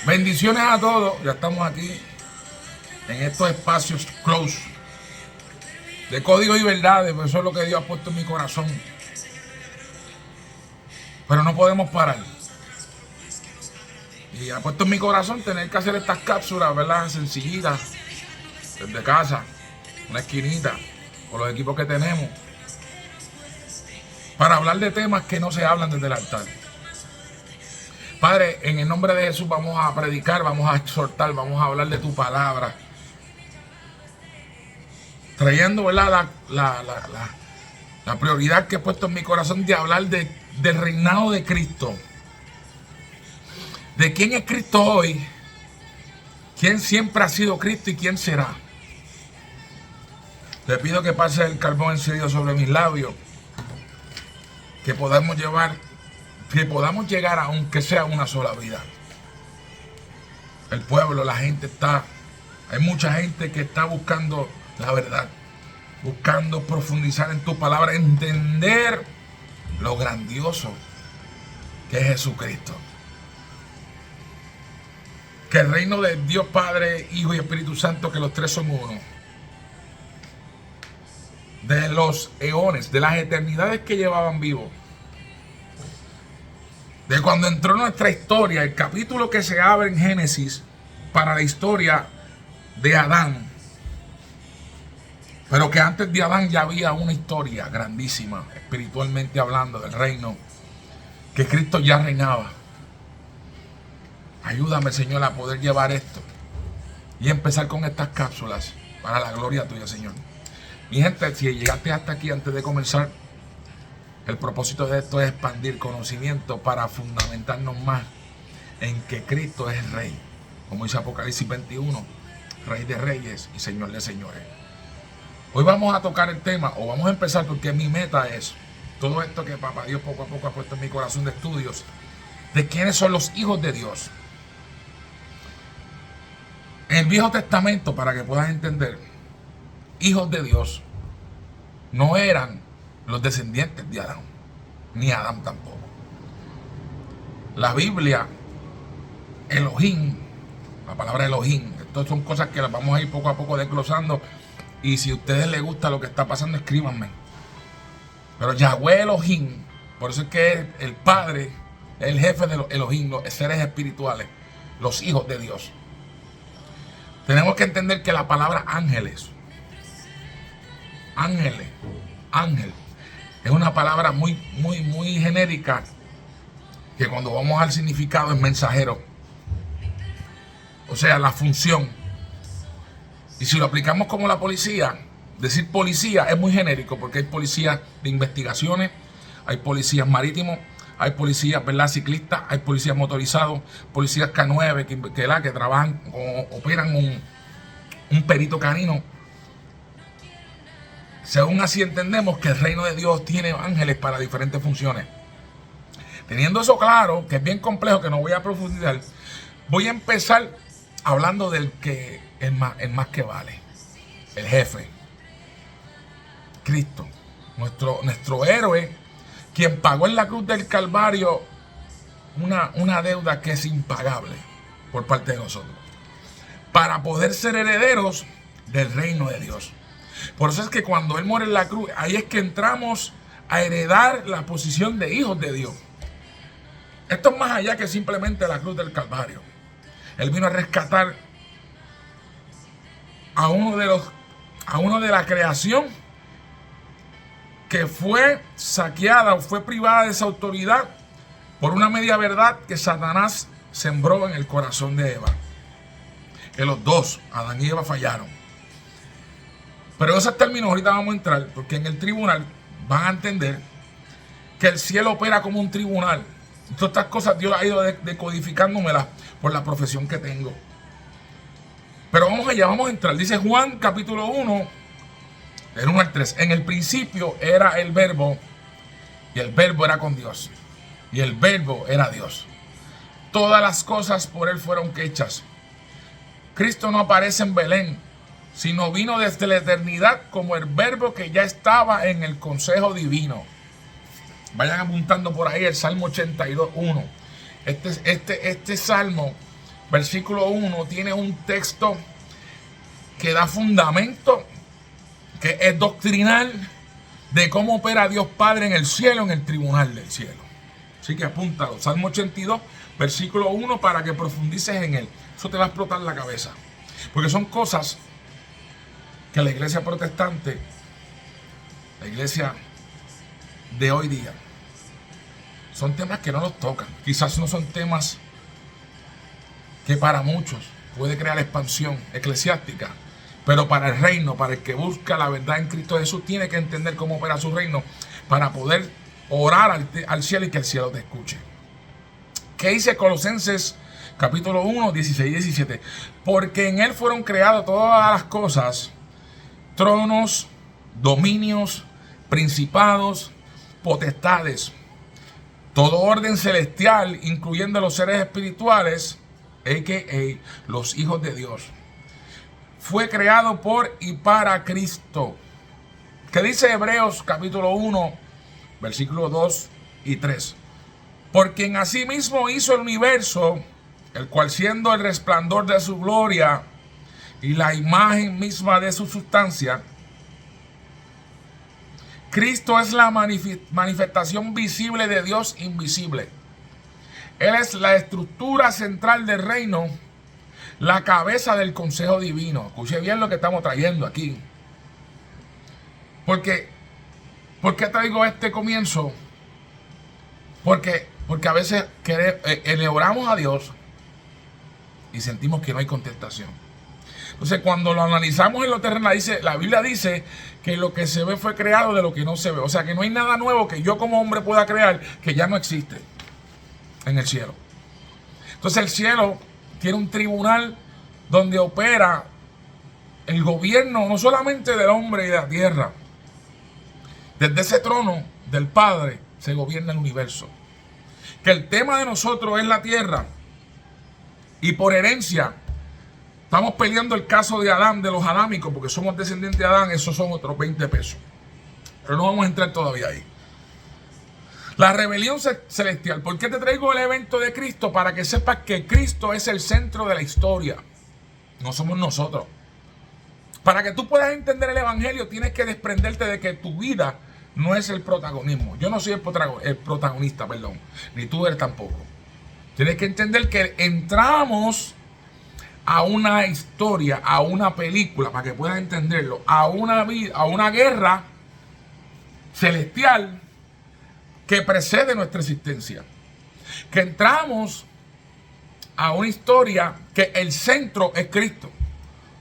Bendiciones a todos. Ya estamos aquí en estos espacios close de código y verdades, porque eso es lo que Dios ha puesto en mi corazón. Pero no podemos parar. Y ha puesto en mi corazón tener que hacer estas cápsulas, ¿verdad? Sencillitas, desde casa, una esquinita, con los equipos que tenemos, para hablar de temas que no se hablan desde el altar. Padre, en el nombre de Jesús vamos a predicar, vamos a exhortar, vamos a hablar de tu palabra, trayendo, ¿verdad?, la prioridad que he puesto en mi corazón de hablar del reinado de Cristo. ¿De quién es Cristo hoy? ¿Quién siempre ha sido Cristo y quién será? Te pido que pase el carbón encendido sobre mis labios, que podamos llegar aunque sea una sola vida. El pueblo, la gente hay mucha gente que está buscando la verdad, buscando profundizar en tu palabra, entender lo grandioso que es Jesucristo. Que el reino de Dios Padre, Hijo y Espíritu Santo, que los tres son uno, de los eones, de las eternidades que llevaban vivos, de cuando entró nuestra historia, el capítulo que se abre en Génesis para la historia de Adán, pero que antes de Adán ya había una historia grandísima, espiritualmente hablando, del reino, que Cristo ya reinaba. Ayúdame, Señor, a poder llevar esto y empezar con estas cápsulas para la gloria tuya, Señor. Mi gente, si llegaste hasta aquí antes de comenzar, el propósito de esto es expandir conocimiento para fundamentarnos más en que Cristo es el Rey. Como dice Apocalipsis 21, Rey de Reyes y Señor de Señores. Hoy vamos a tocar el tema, o vamos a empezar, porque mi meta es todo esto que Papá Dios poco a poco ha puesto en mi corazón de estudios, de quiénes son los hijos de Dios. En el Viejo Testamento, para que puedas entender, hijos de Dios no eran los descendientes de Adán, ni Adán tampoco. La Biblia, Elohim, la palabra Elohim, estas son cosas que las vamos a ir poco a poco desglosando, y si a ustedes les gusta lo que está pasando, escríbanme. Pero Yahweh Elohim, por eso es que es el Padre, el jefe de los Elohim, los seres espirituales, los hijos de Dios. Tenemos que entender que la palabra ángel, es una palabra muy genérica, que cuando vamos al significado es mensajero. O sea, la función. Y si lo aplicamos como la policía, decir policía es muy genérico, porque hay policías de investigaciones, hay policías marítimos, hay policías, ¿verdad?, ciclistas, hay policías motorizados, policías K9 que trabajan o operan un perito canino. Según así entendemos que el reino de Dios tiene ángeles para diferentes funciones. Teniendo eso claro, que es bien complejo, que no voy a profundizar, voy a empezar hablando del que el más que vale, el jefe, Cristo, nuestro héroe, quien pagó en la cruz del Calvario una deuda que es impagable por parte de nosotros, para poder ser herederos del reino de Dios. Por eso es que cuando Él muere en la cruz, ahí es que entramos a heredar la posición de hijos de Dios. Esto es más allá que simplemente la cruz del Calvario. Él vino a rescatar a uno de la creación que fue saqueada o fue privada de esa autoridad por una media verdad que Satanás sembró en el corazón de Eva. Que los dos, Adán y Eva, fallaron. Pero esos términos ahorita vamos a entrar, porque en el tribunal van a entender que el cielo opera como un tribunal. Todas estas cosas Dios ha ido decodificándomelas por la profesión que tengo. Pero vamos allá, vamos a entrar. Dice Juan capítulo 1, del 1 al 3. En el principio era el verbo, y el verbo era con Dios, y el verbo era Dios. Todas las cosas por Él fueron hechas. Cristo no aparece en Belén, sino vino desde la eternidad como el verbo que ya estaba en el consejo divino. Vayan apuntando por ahí el Salmo 82:1. Este salmo versículo 1, tiene un texto que da fundamento, que es doctrinal, de cómo opera Dios Padre en el cielo, en el tribunal del cielo. Así que apúntalo, Salmo 82, versículo 1, para que profundices en él. Eso te va a explotar la cabeza. Porque son cosas que la iglesia protestante, la iglesia de hoy día, son temas que no nos tocan. Quizás no son temas que para muchos puede crear expansión eclesiástica, pero para el reino, para el que busca la verdad en Cristo Jesús, tiene que entender cómo opera su reino para poder orar al cielo y que el cielo te escuche. ¿Qué dice Colosenses capítulo 1, 16 y 17? Porque en él fueron creadas todas las cosas, tronos, dominios, principados, potestades, todo orden celestial, incluyendo los seres espirituales, a.k.a. los hijos de Dios. Fue creado por y para Cristo. ¿Qué dice Hebreos capítulo 1, versículos 2 y 3? Porque en asimismo hizo el universo, el cual siendo el resplandor de su gloria y la imagen misma de su sustancia, Cristo es la manifestación visible de Dios invisible. Él es la estructura central del reino, la cabeza del consejo divino. Escuche bien lo que estamos trayendo aquí. ¿Por qué traigo este comienzo? Porque a veces le oramos a Dios y sentimos que no hay contestación. Entonces, cuando lo analizamos en lo terrenal, la Biblia dice que lo que se ve fue creado de lo que no se ve. O sea, que no hay nada nuevo que yo como hombre pueda crear que ya no existe en el cielo. Entonces, el cielo tiene un tribunal donde opera el gobierno no solamente del hombre y de la tierra. Desde ese trono del Padre se gobierna el universo. Que el tema de nosotros es la tierra. Y por herencia estamos peleando el caso de Adán, de los adámicos, porque somos descendientes de Adán. Esos son otros 20 pesos. Pero no vamos a entrar todavía ahí. La rebelión celestial. ¿Por qué te traigo el evento de Cristo? Para que sepas que Cristo es el centro de la historia. No somos nosotros. Para que tú puedas entender el evangelio, tienes que desprenderte de que tu vida no es el protagonismo. Yo no soy el protagonista, perdón. Ni tú eres tampoco. Tienes que entender que entramos a una historia, a una película, para que puedas entenderlo, a una vida, a una guerra celestial que precede nuestra existencia. Que entramos a una historia que el centro es Cristo.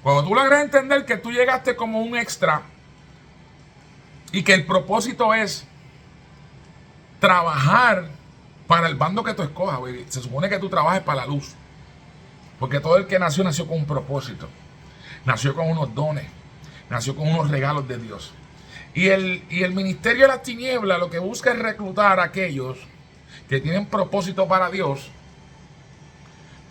Cuando tú logras entender que tú llegaste como un extra y que el propósito es trabajar para el bando que tú escojas, baby. Se supone que tú trabajes para la luz. Porque todo el que nació con un propósito. Nació con unos dones. Nació con unos regalos de Dios. Y el ministerio de las tinieblas lo que busca es reclutar a aquellos que tienen propósito para Dios,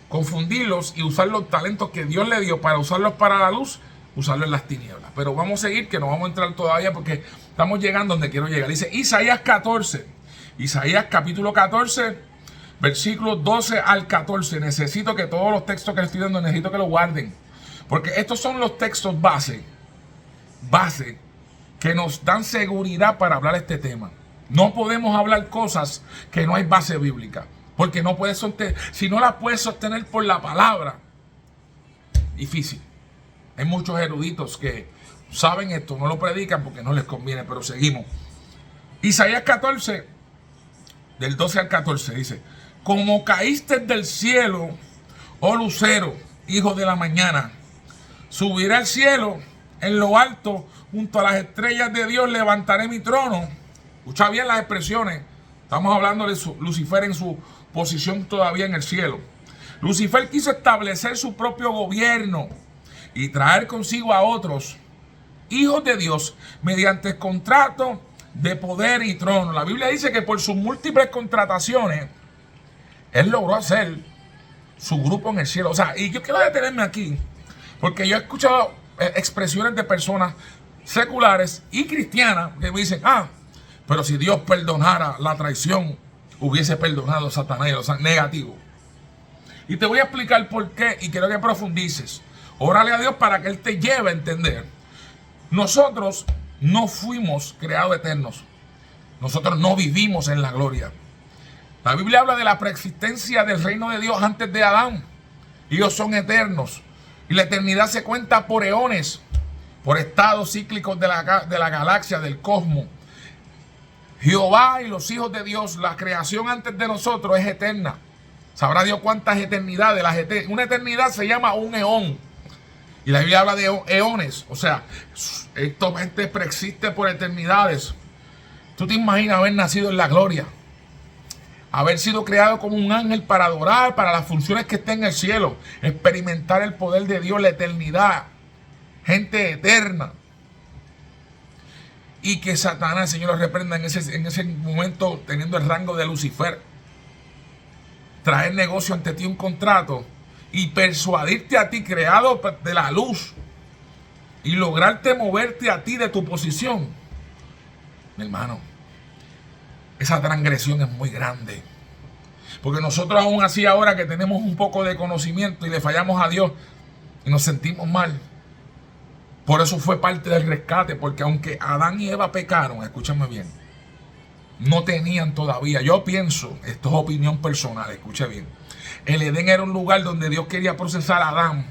confundirlos y usar los talentos que Dios le dio para usarlos para la luz, usarlos en las tinieblas. Pero vamos a seguir, que no vamos a entrar todavía porque estamos llegando donde quiero llegar. Dice Isaías 14. Isaías capítulo 14, versículos 12 al 14. Necesito que todos los textos que estoy dando, necesito que los guarden. Porque estos son los textos base que nos dan seguridad para hablar este tema. No podemos hablar cosas que no hay base bíblica. Porque no puedes sostener, si no la puedes sostener por la palabra, difícil. Hay muchos eruditos que saben esto, no lo predican porque no les conviene, pero seguimos. Isaías 14, del 12 al 14, dice: como caíste del cielo, oh lucero, hijo de la mañana, subiré al cielo, en lo alto, junto a las estrellas de Dios, levantaré mi trono. Escucha bien las expresiones. Estamos hablando de Lucifer en su posición todavía en el cielo. Lucifer quiso establecer su propio gobierno y traer consigo a otros hijos de Dios mediante contrato de poder y trono. La Biblia dice que por sus múltiples contrataciones él logró hacer su grupo en el cielo. O sea, y yo quiero detenerme aquí porque yo he escuchado expresiones de personas seculares y cristianas que me dicen: pero si Dios perdonara la traición, hubiese perdonado a Satanás y a los negativo. Y te voy a explicar por qué y quiero que profundices. Órale a Dios para que Él te lleve a entender. Nosotros no fuimos creados eternos. Nosotros no vivimos en la gloria. La Biblia habla de la preexistencia del reino de Dios antes de Adán. Ellos son eternos. Y la eternidad se cuenta por eones, por estados cíclicos de la galaxia, del cosmos. Jehová y los hijos de Dios, la creación antes de nosotros es eterna. Sabrá Dios cuántas eternidades. Una eternidad se llama un eón. Y la Biblia habla de eones. O sea, esto preexiste por eternidades. Tú te imaginas haber nacido en la gloria. Haber sido creado como un ángel para adorar, para las funciones que está en el cielo. Experimentar el poder de Dios, la eternidad. Gente eterna. Y que Satanás, el Señor lo reprenda en ese momento, teniendo el rango de Lucifer. Traer negocio ante ti, un contrato. Y persuadirte a ti, creado de la luz. Y lograrte moverte a ti de tu posición. Mi hermano, esa transgresión es muy grande. Porque nosotros aún así ahora que tenemos un poco de conocimiento y le fallamos a Dios y nos sentimos mal. Por eso fue parte del rescate. Porque aunque Adán y Eva pecaron, escúchame bien, no tenían todavía, yo pienso, esto es opinión personal, escuche bien. El Edén era un lugar donde Dios quería procesar a Adán.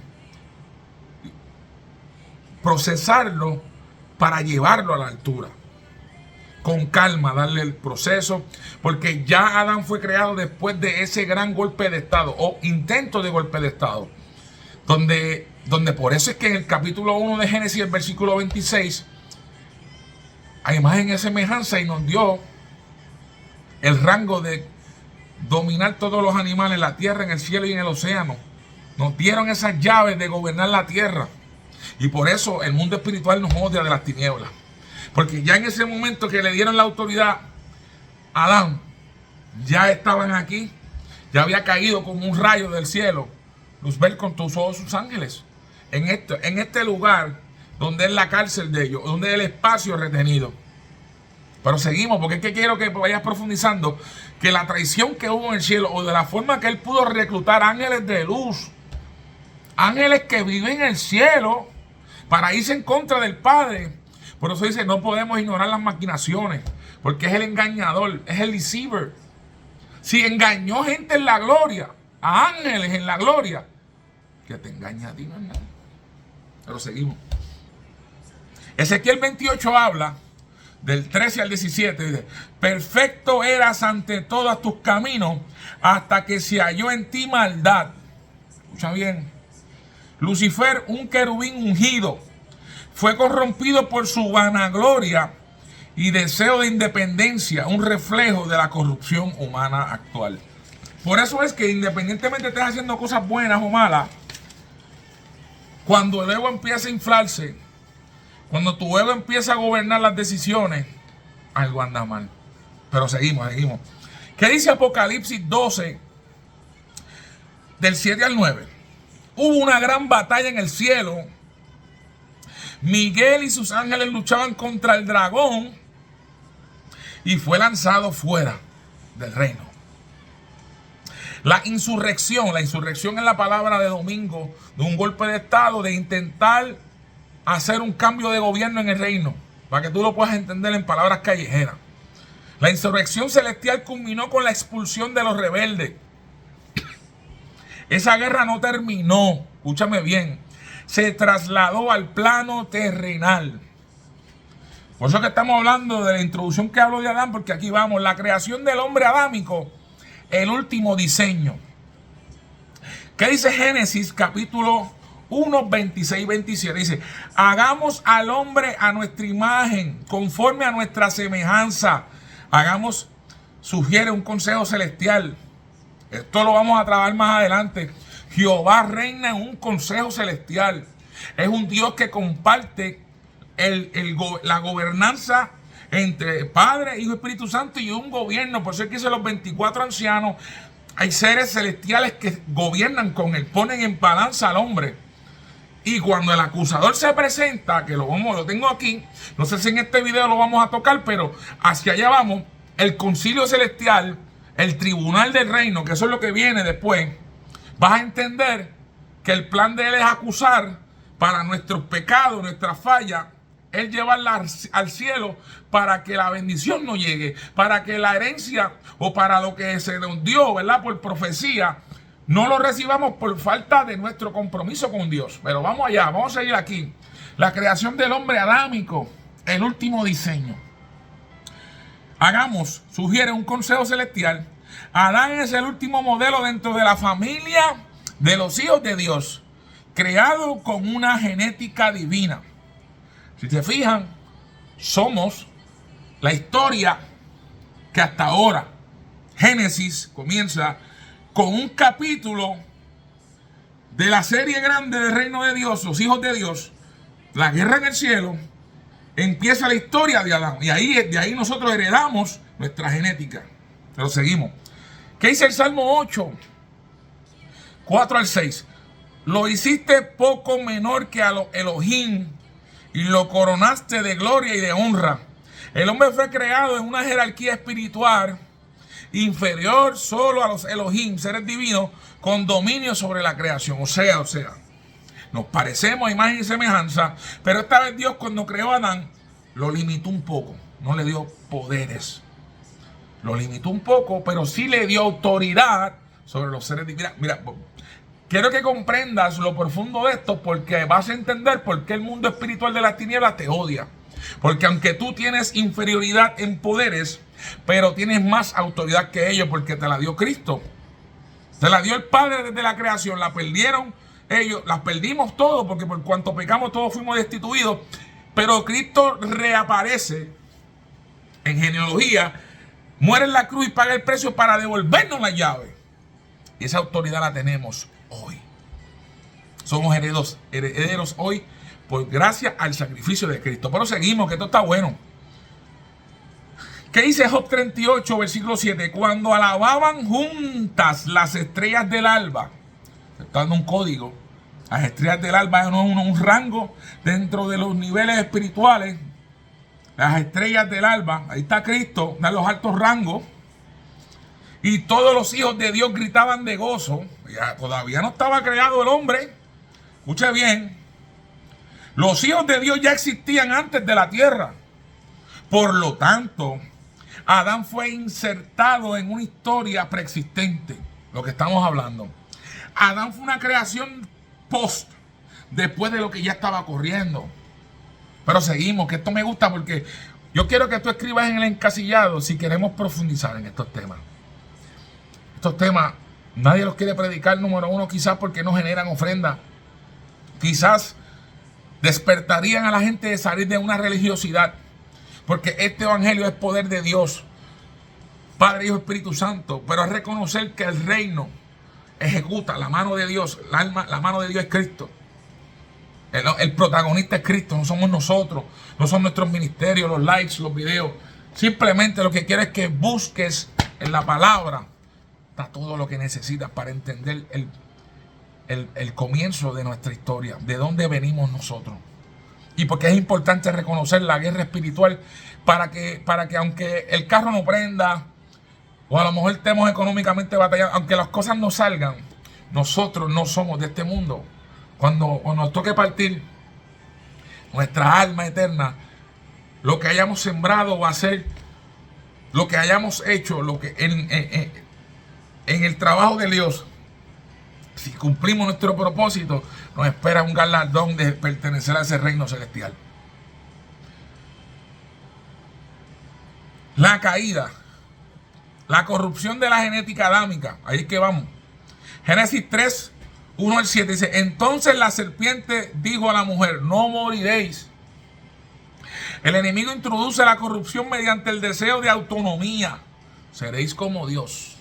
Procesarlo para llevarlo a la altura. Con calma, darle el proceso, porque ya Adán fue creado después de ese gran golpe de estado o intento de golpe de estado, donde por eso es que en el capítulo 1 de Génesis, el versículo 26, a imagen y semejanza, y nos dio el rango de dominar todos los animales, en la tierra, en el cielo y en el océano. Nos dieron esas llaves de gobernar la tierra, y por eso el mundo espiritual nos odia de las tinieblas. Porque ya en ese momento que le dieron la autoridad a Adán, ya estaban aquí, ya había caído como un rayo del cielo, Luzbel con todos sus ángeles, en este lugar donde es la cárcel de ellos, donde es el espacio retenido. Pero seguimos, porque es que quiero que vayas profundizando, que la traición que hubo en el cielo, o de la forma que él pudo reclutar ángeles de luz, ángeles que viven en el cielo, para irse en contra del Padre. Por eso dice, no podemos ignorar las maquinaciones, porque es el engañador, es el deceiver. Si engañó gente en la gloria, a ángeles en la gloria, que te engaña a ti, no es nada. Pero seguimos. Ezequiel 28 habla del 13 al 17, dice, perfecto eras ante todos tus caminos, hasta que se halló en ti maldad. Escucha bien. Lucifer, un querubín ungido, fue corrompido por su vanagloria y deseo de independencia, un reflejo de la corrupción humana actual. Por eso es que independientemente estés haciendo cosas buenas o malas, cuando el ego empieza a inflarse, cuando tu ego empieza a gobernar las decisiones, algo anda mal. Pero seguimos. ¿Qué dice Apocalipsis 12, del 7 al 9? Hubo una gran batalla en el cielo. Miguel y sus ángeles luchaban contra el dragón y fue lanzado fuera del reino. La insurrección es la palabra de domingo, de un golpe de estado, de intentar hacer un cambio de gobierno en el reino, para que tú lo puedas entender en palabras callejeras. La insurrección celestial culminó con la expulsión de los rebeldes. Esa guerra no terminó, escúchame bien, se trasladó al plano terrenal. Por eso que estamos hablando de la introducción que hablo de Adán, porque aquí vamos, la creación del hombre adámico, el último diseño. ¿Qué dice Génesis capítulo 1, 26, 27? Dice, hagamos al hombre a nuestra imagen, conforme a nuestra semejanza. Sugiere un consejo celestial. Esto lo vamos a trabajar más adelante. Jehová reina en un consejo celestial. Es un Dios que comparte la gobernanza entre Padre, Hijo y Espíritu Santo, y un gobierno. Por eso es que dice los 24 ancianos. Hay seres celestiales que gobiernan con él, ponen en balanza al hombre. Y cuando el acusador se presenta, que lo tengo aquí, no sé si en este video lo vamos a tocar, pero hacia allá vamos, el concilio celestial, el tribunal del reino, que eso es lo que viene después, vas a entender que el plan de Él es acusar para nuestros pecados, nuestras fallas, Él llevarla al cielo para que la bendición no llegue, para que la herencia o para lo que se nos dio, ¿verdad?, por profecía, no lo recibamos por falta de nuestro compromiso con Dios. Pero vamos allá, vamos a seguir aquí. La creación del hombre adámico, el último diseño. Sugiere un consejo celestial. Adán es el último modelo dentro de la familia de los hijos de Dios, creado con una genética divina. Si se fijan, somos la historia que hasta ahora, Génesis comienza con un capítulo de la serie grande del reino de Dios, los hijos de Dios, la guerra en el cielo. Empieza la historia de Adán y de ahí nosotros heredamos nuestra genética. Pero seguimos. ¿Qué dice el Salmo 8? 4 al 6. Lo hiciste poco menor que a los Elohim y lo coronaste de gloria y de honra. El hombre fue creado en una jerarquía espiritual inferior solo a los Elohim, seres divinos, con dominio sobre la creación. O sea, nos parecemos a imagen y semejanza, pero esta vez Dios, cuando creó a Adán, lo limitó un poco. No le dio poderes. Lo limitó un poco, pero sí le dio autoridad sobre los seres divinos. Mira, quiero que comprendas lo profundo de esto, porque vas a entender por qué el mundo espiritual de las tinieblas te odia. Porque aunque tú tienes inferioridad en poderes, pero tienes más autoridad que ellos, porque te la dio Cristo. Te la dio el Padre desde la creación. La perdieron ellos, las perdimos todos, porque por cuanto pecamos todos fuimos destituidos. Pero Cristo reaparece en genealogía, muere en la cruz y paga el precio para devolvernos la llave. Y esa autoridad la tenemos hoy. Somos herederos hoy por gracia al sacrificio de Cristo. Pero seguimos, que esto está bueno. ¿Qué dice Job 38, versículo 7? Cuando alababan juntas las estrellas del alba. Está dando un código. Las estrellas del alba es un rango dentro de los niveles espirituales. Las estrellas del alba, ahí está Cristo, en los altos rangos. Y todos los hijos de Dios gritaban de gozo. Todavía no estaba creado el hombre. Escuche bien. Los hijos de Dios ya existían antes de la tierra. Por lo tanto, Adán fue insertado en una historia preexistente. Lo que estamos hablando. Adán fue una creación post, después de lo que ya estaba ocurriendo. Pero seguimos, que esto me gusta porque yo quiero que tú escribas en el encasillado si queremos profundizar en estos temas. Estos temas nadie los quiere predicar, número uno, quizás porque no generan ofrenda. Quizás despertarían a la gente de salir de una religiosidad, porque este evangelio es poder de Dios, Padre, Hijo, Espíritu Santo. Pero es reconocer que el reino ejecuta la mano de Dios. La mano de Dios es Cristo. El protagonista es Cristo, no somos nosotros, no son nuestros ministerios, los likes, los videos. Simplemente lo que quiero es que busques en la palabra. Está todo lo que necesitas para entender el comienzo de nuestra historia, de dónde venimos nosotros. Y porque es importante reconocer la guerra espiritual para que aunque el carro no prenda, o a lo mejor estemos económicamente batallando, aunque las cosas no salgan, nosotros no somos de este mundo. Cuando nos toque partir nuestra alma eterna, lo que hayamos sembrado va a ser lo que hayamos hecho, lo que en el trabajo de Dios. Si cumplimos nuestro propósito, nos espera un galardón de pertenecer a ese reino celestial. La caída, la corrupción de la genética adámica. Ahí es que vamos. Génesis 3, 1 al 7 dice: entonces la serpiente dijo a la mujer: no moriréis. El enemigo introduce la corrupción mediante el deseo de autonomía. Seréis como Dios,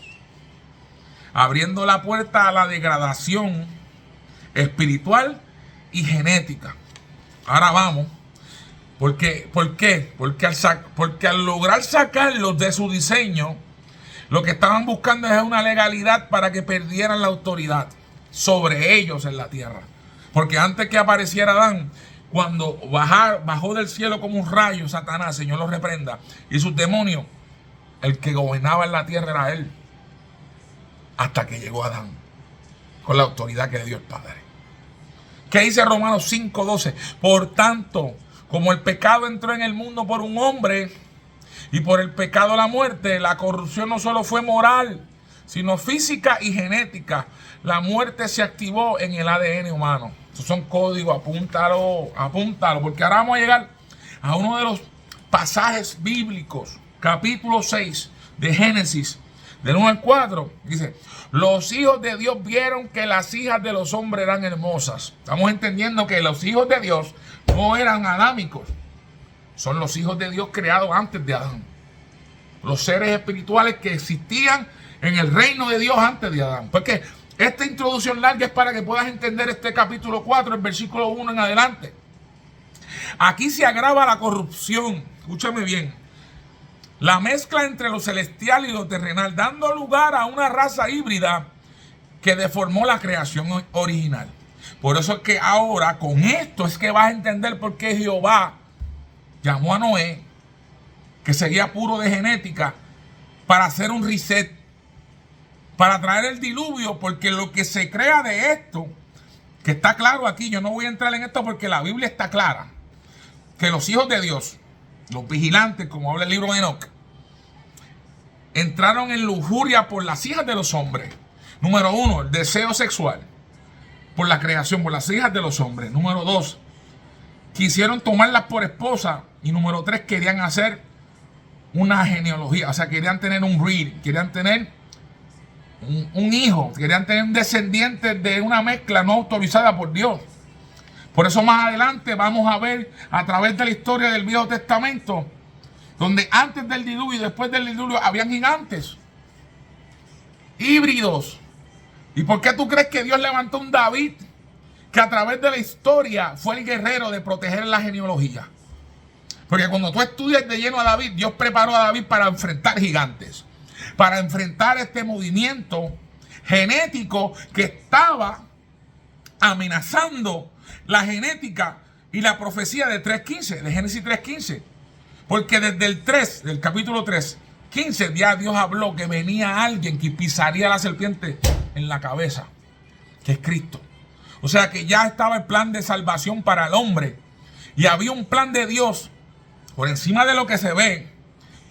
abriendo la puerta a la degradación espiritual y genética. Ahora vamos. ¿Por qué? Porque al lograr sacarlos de su diseño, lo que estaban buscando es una legalidad para que perdieran la autoridad sobre ellos en la tierra. Porque antes que apareciera Adán, cuando bajó del cielo como un rayo Satanás, Señor lo reprenda, y sus demonios, el que gobernaba en la tierra era él. Hasta que llegó Adán. con la autoridad que le dio el Padre. ¿Qué dice Romanos 5:12? Por tanto, como el pecado entró en el mundo por un hombre y por el pecado la muerte, la corrupción no solo fue moral, sino física y genética. La muerte se activó en el ADN humano. Esos son códigos, apúntalo, porque ahora vamos a llegar a uno de los pasajes bíblicos, capítulo 6 de Génesis, del 1 al 4, dice: los hijos de Dios vieron que las hijas de los hombres eran hermosas. Estamos entendiendo que los hijos de Dios no eran adámicos, son los hijos de Dios creados antes de Adán, los seres espirituales que existían en el reino de Dios antes de Adán. Porque esta introducción larga es para que puedas entender este capítulo 4, el versículo 1 en adelante. Aquí se agrava la corrupción, escúchame bien, la mezcla entre lo celestial y lo terrenal, dando lugar a una raza híbrida que deformó la creación original. Por eso es que ahora con esto es que vas a entender por qué Jehová llamó a Noé, que seguía puro de genética, para hacer un reset, para traer el diluvio, porque lo que se crea de esto, que está claro aquí, yo no voy a entrar en esto porque la Biblia está clara, que los hijos de Dios, los vigilantes, como habla el libro de Enoc, entraron en lujuria por las hijas de los hombres. Número 1, el deseo sexual por la creación, por las hijas de los hombres. Número 2, quisieron tomarlas por esposa. Y número 3, querían hacer una genealogía, o sea, querían tener un breed, querían tener un hijo, querían tener un descendiente de una mezcla no autorizada por Dios. Por eso más adelante vamos a ver a través de la historia del Viejo Testamento, donde antes del diluvio y después del diluvio habían gigantes, híbridos. ¿Y por qué tú crees que Dios levantó un David que a través de la historia fue el guerrero de proteger la genealogía? Porque cuando tú estudias de lleno a David, Dios preparó a David para enfrentar gigantes, para enfrentar este movimiento genético que estaba amenazando la genética y la profecía de 3.15, de Génesis 3.15. Porque desde el 3, del capítulo 3:15, ya Dios habló que venía alguien que pisaría a la serpiente en la cabeza, que es Cristo. O sea que ya estaba el plan de salvación para el hombre. Y había un plan de Dios, por encima de lo que se ve,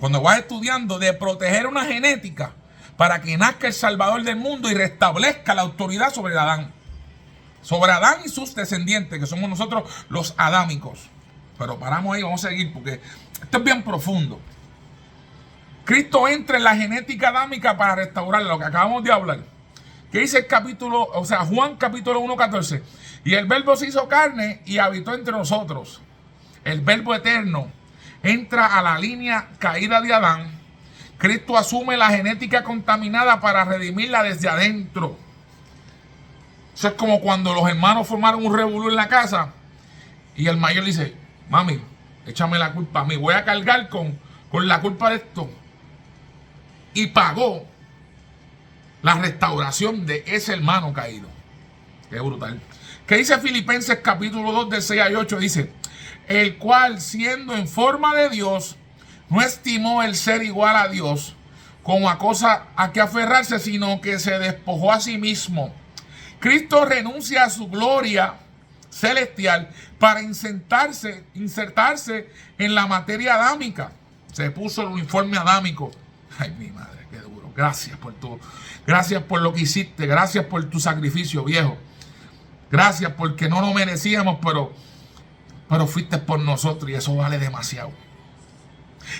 cuando vas estudiando, de proteger una genética para que nazca el Salvador del mundo y restablezca la autoridad sobre Adán. Sobre Adán y sus descendientes, que somos nosotros los adámicos. Pero paramos ahí, vamos a seguir porque esto es bien profundo. Cristo entra en la genética adámica para restaurar lo que acabamos de hablar. ¿Qué dice el capítulo, Juan capítulo 1:14? Y el verbo se hizo carne y habitó entre nosotros. El verbo eterno entra a la línea caída de Adán. Cristo asume la genética contaminada para redimirla desde adentro. Eso es como cuando los hermanos formaron un revolú en la casa y el mayor dice: mami, échame la culpa a mí, voy a cargar con la culpa de esto. Y pagó la restauración de ese hermano caído. Qué brutal. ¿Qué dice Filipenses capítulo 2 del 6 al 8? Dice: el cual, siendo en forma de Dios, no estimó el ser igual a Dios como a cosa a que aferrarse, sino que se despojó a sí mismo. Cristo renuncia a su gloria celestial para insertarse en la materia adámica. Se puso el uniforme adámico. Ay, mi madre, qué duro. Gracias por lo que hiciste. Gracias por tu sacrificio, viejo. Gracias porque no lo merecíamos, pero fuiste por nosotros y eso vale demasiado.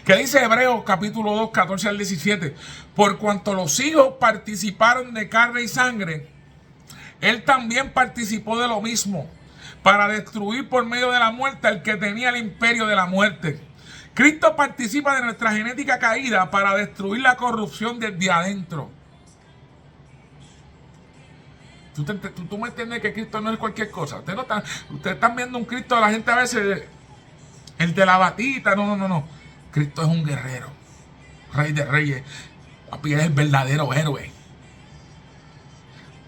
¿Qué dice Hebreos capítulo 2, 14 al 17? Por cuanto los hijos participaron de carne y sangre, él también participó de lo mismo, para destruir por medio de la muerte al que tenía el imperio de la muerte. Cristo participa de nuestra genética caída para destruir la corrupción desde adentro. ¿Tú me entiendes que Cristo no es cualquier cosa? Ustedes están viendo un Cristo, la gente a veces, el de la batita, no. Cristo es un guerrero, rey de reyes. Papi es el verdadero héroe.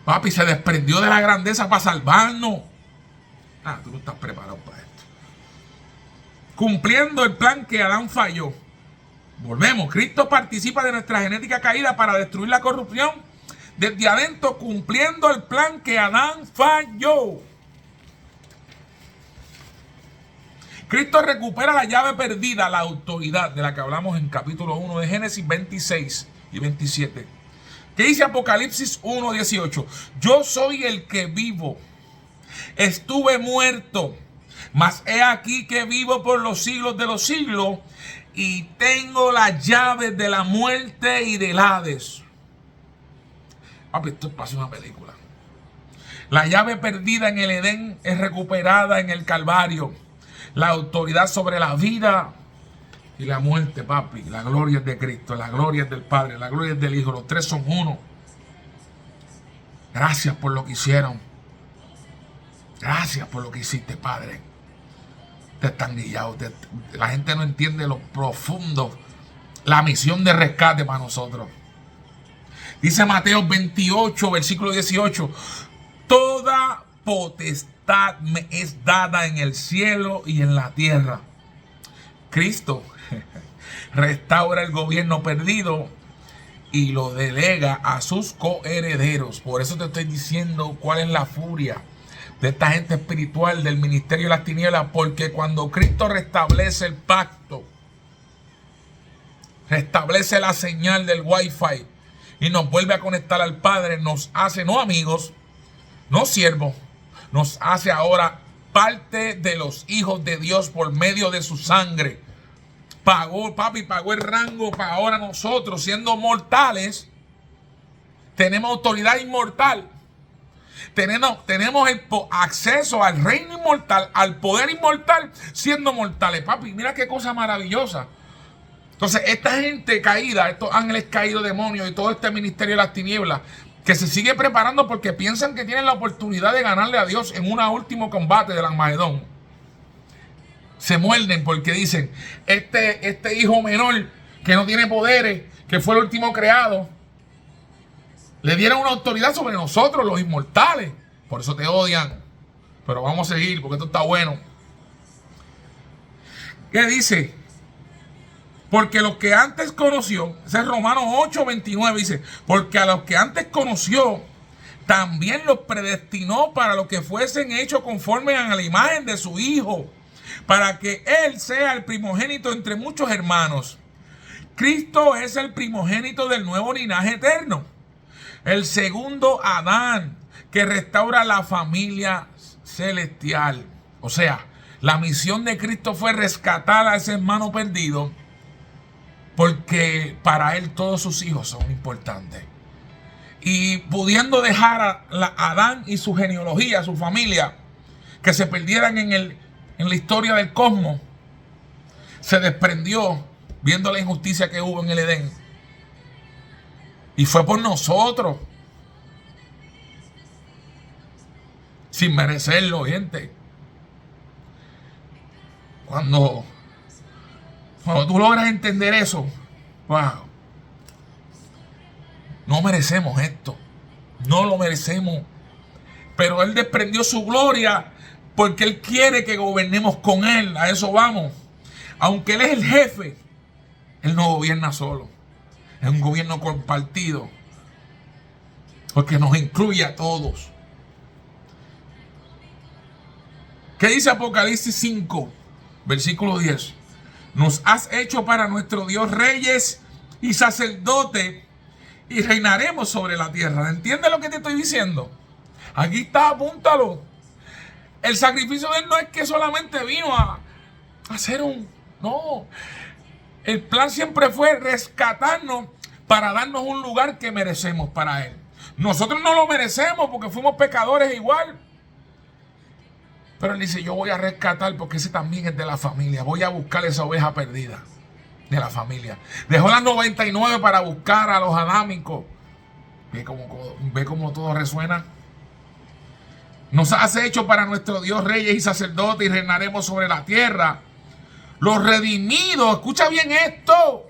Papi se desprendió de la grandeza para salvarnos. Tú no estás preparado para esto. Cumpliendo el plan que Adán falló. Volvemos. Cristo participa de nuestra genética caída para destruir la corrupción desde adentro, cumpliendo el plan que Adán falló. Cristo recupera la llave perdida, la autoridad de la que hablamos en capítulo 1 de Génesis 26 y 27. ¿Qué dice Apocalipsis 1:18? Yo soy el que vivo. Estuve muerto, mas he aquí que vivo por los siglos de los siglos y tengo las llaves de la muerte y del Hades. Papi, esto pasa una película. La llave perdida en el Edén es recuperada en el Calvario. La autoridad sobre la vida y la muerte, papi. La gloria es de Cristo, la gloria es del Padre, la gloria es del Hijo. Los tres son uno. Gracias por lo que hicieron. Gracias por lo que hiciste, Padre. Te están guiados. La gente no entiende lo profundo. La misión de rescate para nosotros. Dice Mateo 28, versículo 18. Toda potestad me es dada en el cielo y en la tierra. Cristo restaura el gobierno perdido y lo delega a sus coherederos. Por eso te estoy diciendo cuál es la furia de esta gente espiritual del ministerio de las tinieblas, porque cuando Cristo restablece el pacto, restablece la señal del Wi-Fi y nos vuelve a conectar al Padre, nos hace no amigos, no siervos, nos hace ahora parte de los hijos de Dios por medio de su sangre. Pagó, papi, pagó el rango para ahora nosotros, siendo mortales, tenemos autoridad inmortal. Tenemos el acceso al reino inmortal, al poder inmortal, siendo mortales. Papi, mira qué cosa maravillosa. Entonces, esta gente caída, estos ángeles caídos, demonios y todo este ministerio de las tinieblas, que se sigue preparando porque piensan que tienen la oportunidad de ganarle a Dios en un último combate del Armagedón. Se muerden porque dicen, este hijo menor que no tiene poderes, que fue el último creado, le dieron una autoridad sobre nosotros, los inmortales. Por eso te odian. Pero vamos a seguir porque esto está bueno. ¿Qué dice? Porque los que antes conoció, ese es Romanos 8:29, dice, porque a los que antes conoció, también los predestinó para los que fuesen hechos conforme a la imagen de su Hijo, para que Él sea el primogénito entre muchos hermanos. Cristo es el primogénito del nuevo linaje eterno, el segundo Adán, que restaura la familia celestial. O sea, la misión de Cristo fue rescatar a ese hermano perdido, porque para Él todos sus hijos son importantes. Y pudiendo dejar a Adán y su genealogía, su familia, que se perdieran en la historia del cosmos, se desprendió viendo la injusticia que hubo en el Edén. Y fue por nosotros, sin merecerlo, gente. Cuando tú logras entender eso, wow, no merecemos esto, no lo merecemos, pero Él desprendió su gloria porque Él quiere que gobernemos con Él. A eso vamos. Aunque Él es el jefe, Él no gobierna solo, es un gobierno compartido, porque nos incluye a todos. ¿Qué dice Apocalipsis 5, versículo 10? Nos has hecho para nuestro Dios reyes y sacerdotes y reinaremos sobre la tierra. ¿Entiendes lo que te estoy diciendo? Aquí está, apúntalo. El sacrificio de Él no es que solamente vino a hacer no. El plan siempre fue rescatarnos para darnos un lugar que merecemos para Él. Nosotros no lo merecemos porque fuimos pecadores igual. Pero Él dice, yo voy a rescatar porque ese también es de la familia. Voy a buscar esa oveja perdida de la familia. Dejó las 99 para buscar a los adámicos. Ve cómo todo resuena. Nos has hecho para nuestro Dios reyes y sacerdotes y reinaremos sobre la tierra. Los redimidos, escucha bien esto.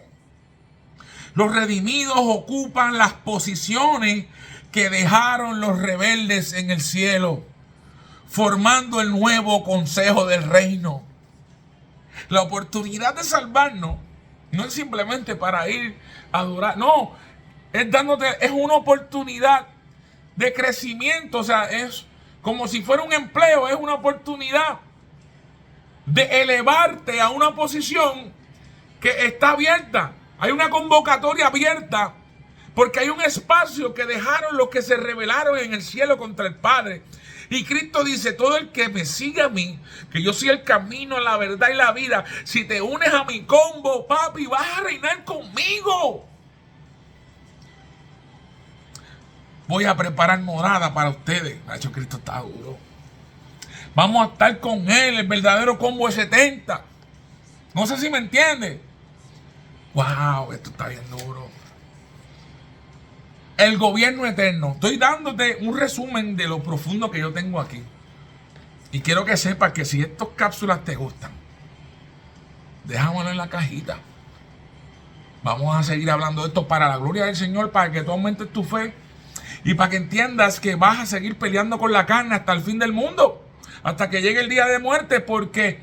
Los redimidos ocupan las posiciones que dejaron los rebeldes en el cielo, formando el nuevo consejo del reino. La oportunidad de salvarnos no es simplemente para ir a adorar, no, es dándote, es una oportunidad de crecimiento. O sea, es como si fuera un empleo, es una oportunidad de elevarte a una posición que está abierta. Hay una convocatoria abierta porque hay un espacio que dejaron los que se rebelaron en el cielo contra el Padre. Y Cristo dice: todo el que me sigue a mí, que yo soy el camino, la verdad y la vida, si te unes a mi combo, papi, vas a reinar conmigo. Voy a preparar morada para ustedes. De hecho, Cristo está duro. Vamos a estar con Él, el verdadero combo de 70. No sé si me entiende. Wow, esto está bien duro. El gobierno eterno. Estoy dándote un resumen de lo profundo que yo tengo aquí. Y quiero que sepas que si estas cápsulas te gustan, déjamelo en la cajita. Vamos a seguir hablando de esto para la gloria del Señor, para que tú aumentes tu fe y para que entiendas que vas a seguir peleando con la carne hasta el fin del mundo, hasta que llegue el día de muerte, porque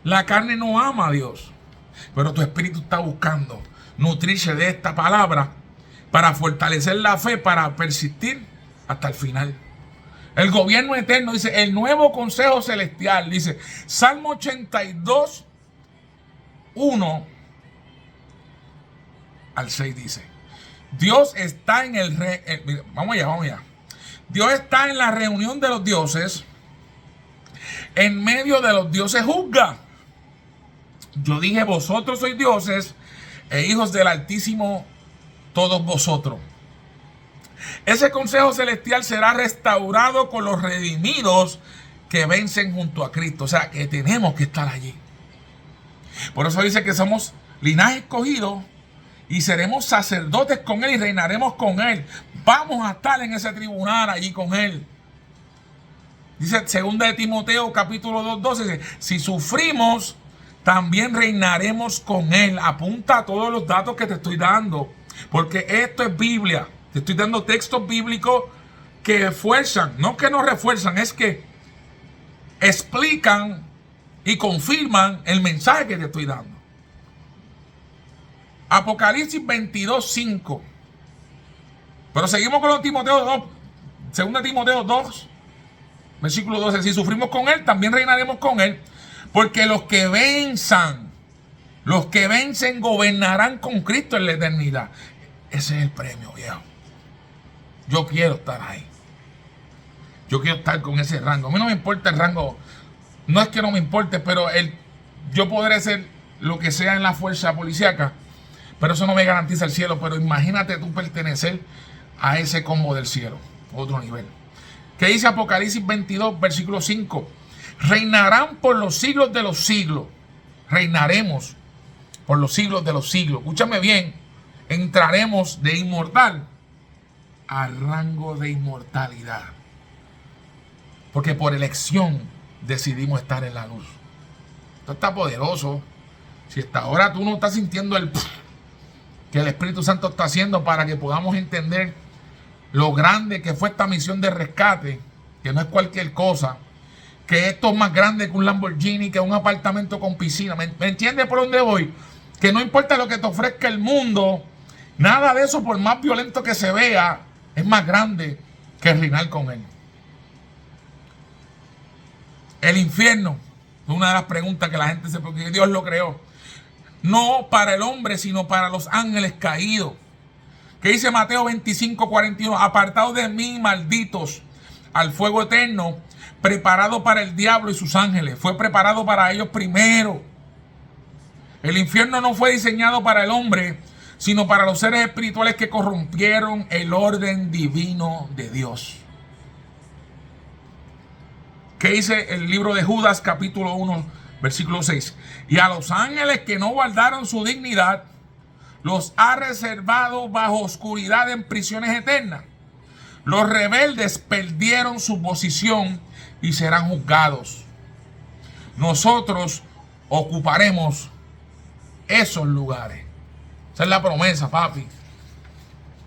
la carne no ama a Dios, pero tu espíritu está buscando nutrirse de esta palabra para fortalecer la fe, para persistir hasta el final. El gobierno eterno, dice, el nuevo consejo celestial, dice, Salmo 82, 1 al 6 dice: Dios está en el vamos allá. Dios está en la reunión de los dioses, en medio de los dioses juzga. Yo dije: vosotros sois dioses e hijos del Altísimo, todos vosotros. Ese consejo celestial será restaurado con los redimidos que vencen junto a Cristo. O sea, que tenemos que estar allí. Por eso dice que somos linaje escogido y seremos sacerdotes con Él y reinaremos con Él. Vamos a estar en ese tribunal allí con Él. Dice 2 de Timoteo capítulo 2:12, dice: si sufrimos, también reinaremos con Él. Apunta a todos los datos que te estoy dando, porque esto es Biblia. Te estoy dando textos bíblicos que refuerzan, no que no refuerzan, es que explican y confirman el mensaje que te estoy dando. Apocalipsis 22:5. Pero seguimos con los Timoteo 2. 2 Timoteo 2, versículo 12. Si sufrimos con Él, también reinaremos con Él. Porque los que vencen gobernarán con Cristo en la eternidad. Ese es el premio, viejo. Yo quiero estar ahí. Yo quiero estar con ese rango. A mí no me importa el rango. No es que no me importe, pero yo podré ser lo que sea en la fuerza policíaca, pero eso no me garantiza el cielo. Pero imagínate tú pertenecer a ese combo del cielo, otro nivel. ¿Qué dice Apocalipsis 22, versículo 5? Reinarán por los siglos de los siglos. Reinaremos por los siglos de los siglos. Escúchame bien. Entraremos de inmortal al rango de inmortalidad. Porque por elección decidimos estar en la luz. Esto está poderoso. Si hasta ahora tú no estás sintiendo que el Espíritu Santo está haciendo para que podamos entender lo grande que fue esta misión de rescate, que no es cualquier cosa, que esto es más grande que un Lamborghini, que un apartamento con piscina. ¿Me entiendes por dónde voy? Que no importa lo que te ofrezca el mundo, nada de eso, por más violento que se vea, es más grande que reinar con Él. El infierno es una de las preguntas que la gente se pregunta. Dios lo creó no para el hombre, sino para los ángeles caídos. ¿Qué dice Mateo 25:41? Apartados de mí, malditos, al fuego eterno, preparado para el diablo y sus ángeles. Fue preparado para ellos primero. El infierno no fue diseñado para el hombre, sino para los seres espirituales que corrompieron el orden divino de Dios. ¿Qué dice el libro de Judas, capítulo 1, versículo 6? Y a los ángeles que no guardaron su dignidad, los ha reservado bajo oscuridad en prisiones eternas. Los rebeldes perdieron su posición y serán juzgados. Nosotros ocuparemos esos lugares. Esa es la promesa, papi.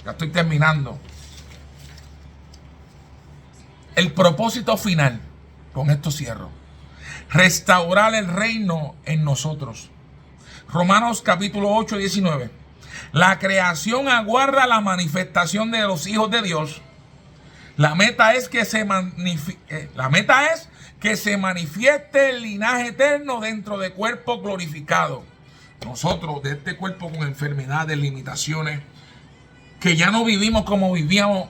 Ya estoy terminando. El propósito final, con esto cierro: restaurar el reino en nosotros. Romanos capítulo 8, 19. La creación aguarda la manifestación de los hijos de Dios. La meta es que se manifieste el linaje eterno dentro de cuerpos glorificados. Nosotros, de este cuerpo con enfermedades, limitaciones, que ya no vivimos como vivíamos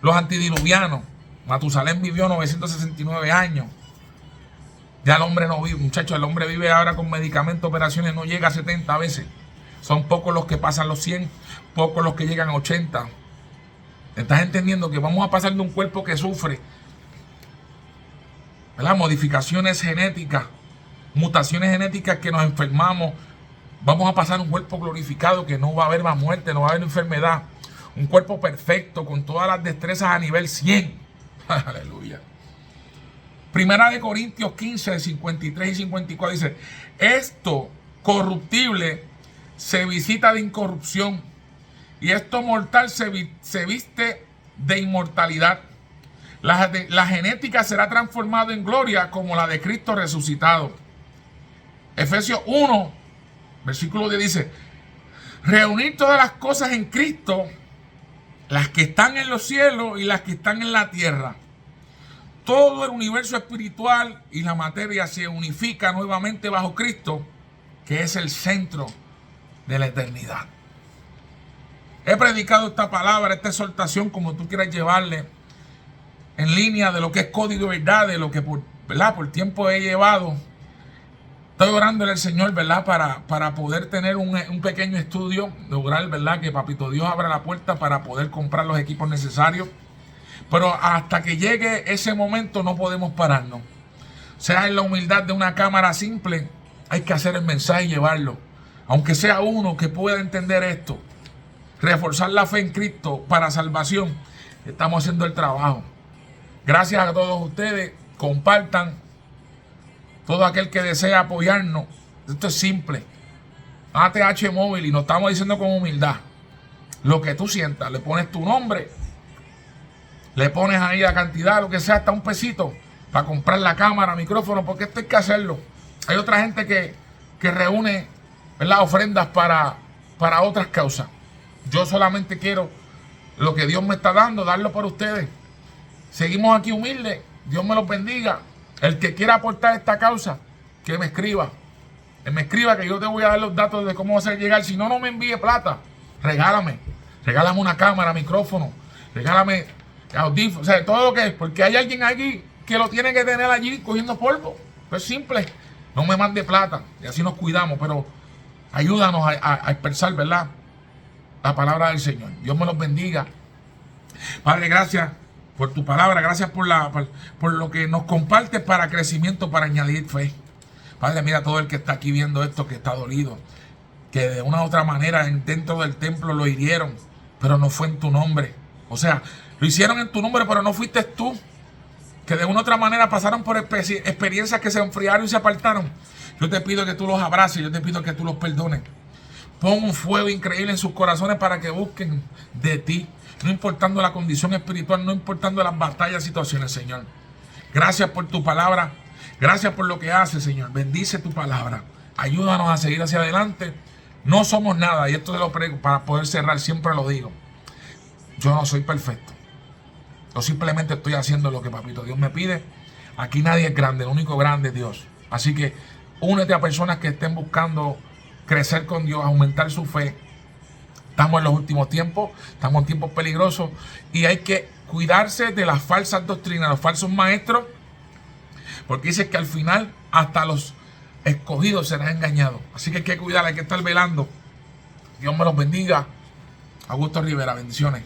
los antidiluvianos. Matusalén vivió 969 años. Ya el hombre no vive, muchachos, el hombre vive ahora con medicamentos, operaciones, no llega a 70 veces. Son pocos los que pasan los 100, pocos los que llegan a 80. ¿Estás entendiendo que vamos a pasar de un cuerpo que sufre, ¿verdad?, modificaciones genéticas, mutaciones genéticas, que nos enfermamos? Vamos a pasar a un cuerpo glorificado que no va a haber más muerte, no va a haber enfermedad. Un cuerpo perfecto, con todas las destrezas a nivel 100. Aleluya. Primera de Corintios 15, 53 y 54 dice: esto corruptible se visita de incorrupción, y esto mortal se viste de inmortalidad. La genética será transformada en gloria como la de Cristo resucitado. Efesios 1, versículo 10 dice: reunir todas las cosas en Cristo, las que están en los cielos y las que están en la tierra. Todo el universo espiritual y la materia se unifica nuevamente bajo Cristo, que es el centro de la eternidad. He predicado esta palabra, esta exhortación, como tú quieras llevarle, en línea de lo que es código de verdad, de lo que por tiempo he llevado. Estoy orándole al Señor, ¿verdad?, para poder tener un pequeño estudio, lograr, ¿verdad?, que Papito Dios abra la puerta para poder comprar los equipos necesarios. Pero hasta que llegue ese momento no podemos pararnos. Sea en la humildad de una cámara simple, hay que hacer el mensaje y llevarlo. Aunque sea uno que pueda entender esto, reforzar la fe en Cristo para salvación, estamos haciendo el trabajo. Gracias a todos ustedes. Compartan. Todo aquel que desea apoyarnos. Esto es simple. ATH Móvil, y nos estamos diciendo con humildad. Lo que tú sientas, le pones tu nombre, le pones ahí la cantidad, lo que sea, hasta un pesito, para comprar la cámara, micrófono, porque esto hay que hacerlo. Hay otra gente que reúne, ¿verdad?, ofrendas para otras causas. Yo solamente quiero lo que Dios me está dando, darlo por ustedes. Seguimos aquí humildes. Dios me los bendiga. El que quiera aportar esta causa, que me escriba. Que me escriba, que yo te voy a dar los datos de cómo hacer llegar. Si no, no me envíe plata. Regálame. Regálame una cámara, micrófono. Regálame audífonos. O sea, todo lo que es. Porque hay alguien aquí que lo tiene que tener allí cogiendo polvo. Pues simple. No me mande plata. Y así nos cuidamos. Pero ayúdanos a expresar, ¿verdad?, la palabra del Señor. Dios me los bendiga. Padre, gracias por tu palabra. Gracias por lo que nos compartes para crecimiento, para añadir fe. Padre, mira todo el que está aquí viendo esto, que está dolido, que de una u otra manera dentro del templo lo hirieron, pero no fue en tu nombre. O sea, lo hicieron en tu nombre, pero no fuiste tú. Que de una u otra manera pasaron por experiencias que se enfriaron y se apartaron. Yo te pido que tú los abraces, yo te pido que tú los perdones. Pon un fuego increíble en sus corazones para que busquen de ti, no importando la condición espiritual, no importando las batallas, situaciones, Señor. Gracias por tu palabra. Gracias por lo que haces, Señor. Bendice tu palabra. Ayúdanos a seguir hacia adelante. No somos nada, y esto te lo prego para poder cerrar, siempre lo digo. Yo no soy perfecto. Yo simplemente estoy haciendo lo que Papito Dios me pide. Aquí nadie es grande, el único grande es Dios. Así que únete a personas que estén buscando crecer con Dios, aumentar su fe. Estamos en los últimos tiempos, estamos en tiempos peligrosos y hay que cuidarse de las falsas doctrinas, los falsos maestros, porque dice que al final hasta los escogidos serán engañados. Así que hay que cuidar, hay que estar velando. Dios me los bendiga. Augusto Rivera, bendiciones.